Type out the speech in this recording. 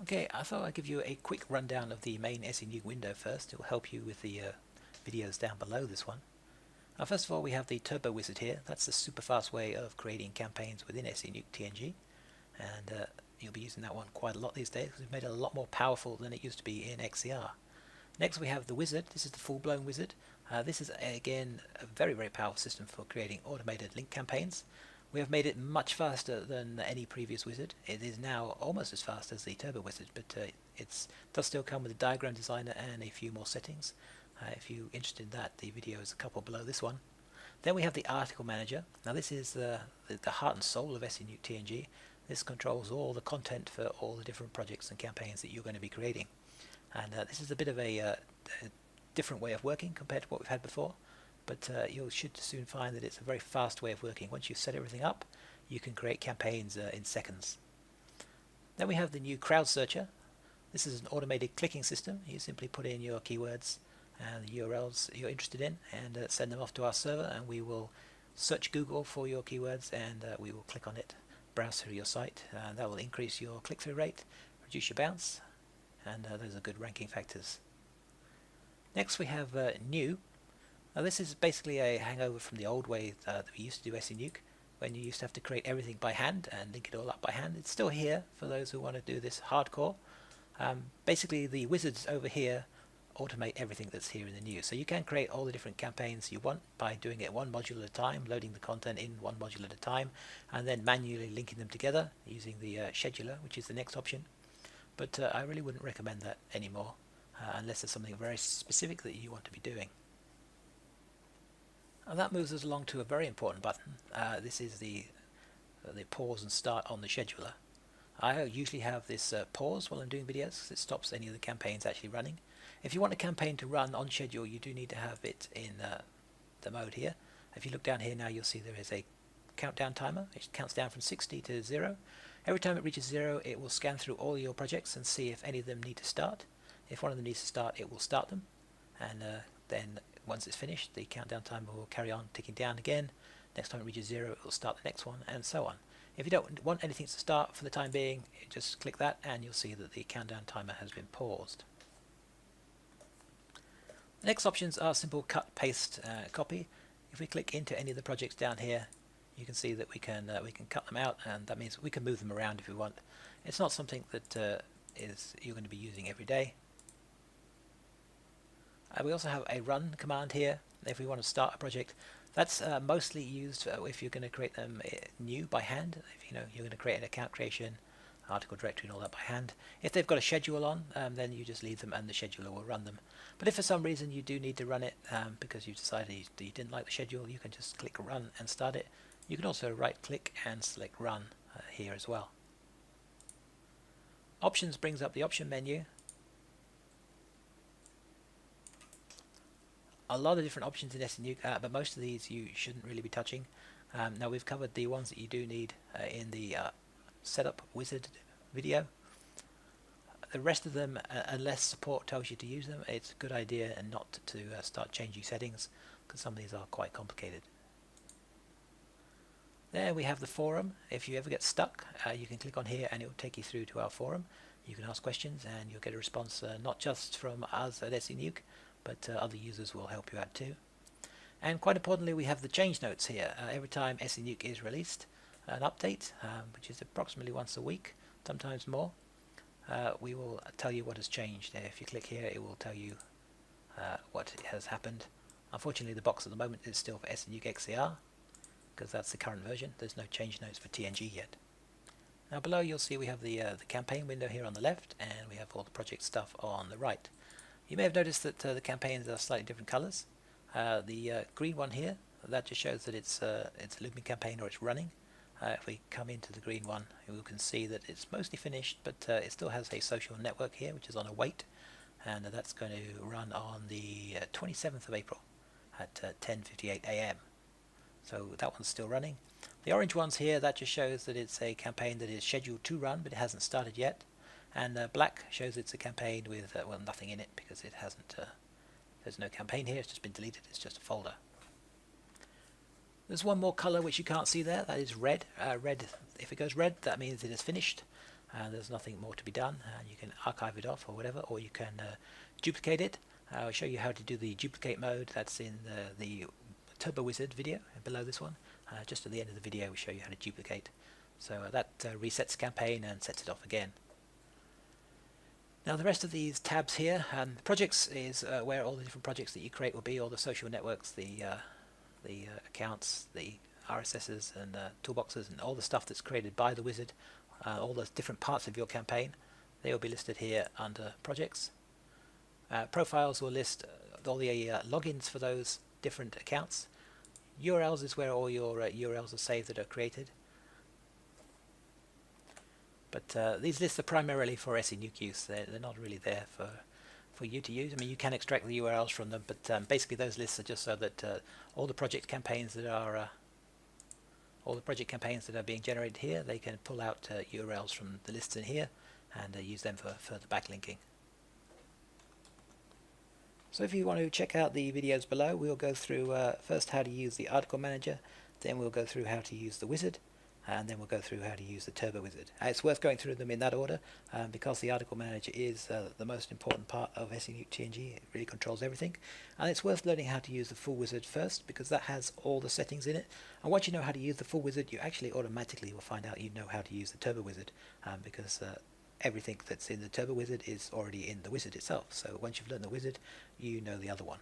Okay, I thought I'd give you a quick rundown of the main SEnuke window first. It will help you with the videos down below this one. First of all, we have the Turbo Wizard here. That's the super fast way of creating campaigns within SEnuke TNG, and you'll be using that one quite a lot these days because we've made it a lot more powerful than it used to be in XCR. Next we have the Wizard. This is the full-blown Wizard. This is again a very powerful system for creating automated link campaigns. We have made it much faster than any previous wizard. It is now almost as fast as the Turbo Wizard, but it does still come with a diagram designer and a few more settings. If you're interested in that, the video is a couple below this one. Then we have the Article Manager. Now this is the heart and soul of SEnuke TNG. This controls all the content for all the different projects and campaigns that you're going to be creating. And this is a bit of a different way of working compared to what we've had before. But you should soon find that it's a very fast way of working. Once you've set everything up, you can create campaigns in seconds. Then we have the new Crowd Searcher. This is an automated clicking system. You simply put in your keywords and the URLs you're interested in and send them off to our server, and we will search Google for your keywords, and we will click on it, browse through your site. That will increase your click-through rate, reduce your bounce, and those are good ranking factors. Next we have New. Now this is basically a hangover from the old way that we used to do SEnuke, when you used to have to create everything by hand and link it all up by hand. It's still here for those who want to do this hardcore. Basically the wizards over here automate everything that's here in the new. So you can create all the different campaigns you want by doing it one module at a time, loading the content in one module at a time, and then manually linking them together using the scheduler, which is the next option. But I really wouldn't recommend that anymore, unless there's something very specific that you want to be doing. And that moves us along to a very important button. This is the pause and start on the scheduler. I usually have this pause while I'm doing videos because it stops any of the campaigns actually running. If you want a campaign to run on schedule, you do need to have it in the mode here. If you look down here now, you'll see there is a countdown timer. It counts down from 60 to 0. Every time it reaches 0, it will scan through all your projects and see if any of them need to start. If one of them needs to start, it will start them, and then once it's finished, the countdown timer will carry on ticking down again. Next time it reaches 0, it will start the next one, and so on. If you don't want anything to start for the time being, just click that and you'll see that the countdown timer has been paused. The next options are simple cut, paste, copy. If we click into any of the projects down here, you can see that we can cut them out, and that means we can move them around if we want. It's not something that you're going to be using every day. We also have a run command here if we want to start a project. That's mostly used if you're going to create them new by hand. If you're going to create an account creation, article directory and all that by hand. If they've got a schedule on, then you just leave them and the scheduler will run them. But if for some reason you do need to run it because you've decided you didn't like the schedule, you can just click run and start it. You can also right click and select run here as well. Options brings up the option menu. A lot of different options in SEnuke, but most of these you shouldn't really be touching. Now we've covered the ones that you do need in the setup wizard video. The rest of them, unless support tells you to use them, it's a good idea and not to start changing settings, because some of these are quite complicated. There we have the forum. If you ever get stuck, you can click on here and it will take you through to our forum. You can ask questions and you'll get a response not just from us at SEnuke, but other users will help you out too. And quite importantly, we have the change notes here. Every time SEnuke is released an update, which is approximately once a week, sometimes more, we will tell you what has changed. If you click here, it will tell you what has happened. Unfortunately, the box at the moment is still for SEnuke XCR, because that's the current version. There's no change notes for TNG yet. Now below you'll see we have the campaign window here on the left, and we have all the project stuff on the right. You may have noticed that the campaigns are slightly different colors. The green one here, that just shows that it's a looping campaign or it's running. If we come into the green one, we can see that it's mostly finished, but it still has a social network here, which is on a wait, and that's going to run on the 27th of April at 10:58 AM. So that one's still running. The orange ones here, that just shows that it's a campaign that is scheduled to run, but it hasn't started yet. And black shows it's a campaign with well, nothing in it, because it hasn't. There's no campaign here. It's just been deleted. It's just a folder. There's one more color which you can't see there. That is red. Red. If it goes red, that means it is finished. and there's nothing more to be done, and you can archive it off or whatever, or you can duplicate it. I'll show you how to do the duplicate mode. That's in the Turbo Wizard video below this one. Just at the end of the video we show you how to duplicate. So that resets the campaign and sets it off again. Now the rest of these tabs here, projects is where all the different projects that you create will be, all the social networks, the accounts, the RSSs and toolboxes, and all the stuff that's created by the wizard, all the different parts of your campaign. They will be listed here under projects. Profiles will list all the logins for those different accounts. URLs is where all your URLs are saved that are created. But these lists are primarily for SEnuke use. They're not really there for you to use. I mean, you can extract the URLs from them, but basically those lists are just so that all the project campaigns that are being generated here, they can pull out URLs from the lists in here and use them for further backlinking. So if you want to check out the videos below, we'll go through first how to use the article manager, then we'll go through how to use the wizard, and then we'll go through how to use the Turbo Wizard. It's worth going through them in that order because the article manager is the most important part of SEnuke TNG. It really controls everything, and it's worth learning how to use the full wizard first because that has all the settings in it. And once you know how to use the full wizard, you actually automatically will find out you know how to use the Turbo Wizard because everything that's in the Turbo Wizard is already in the wizard itself. So once you've learned the wizard, you know the other one.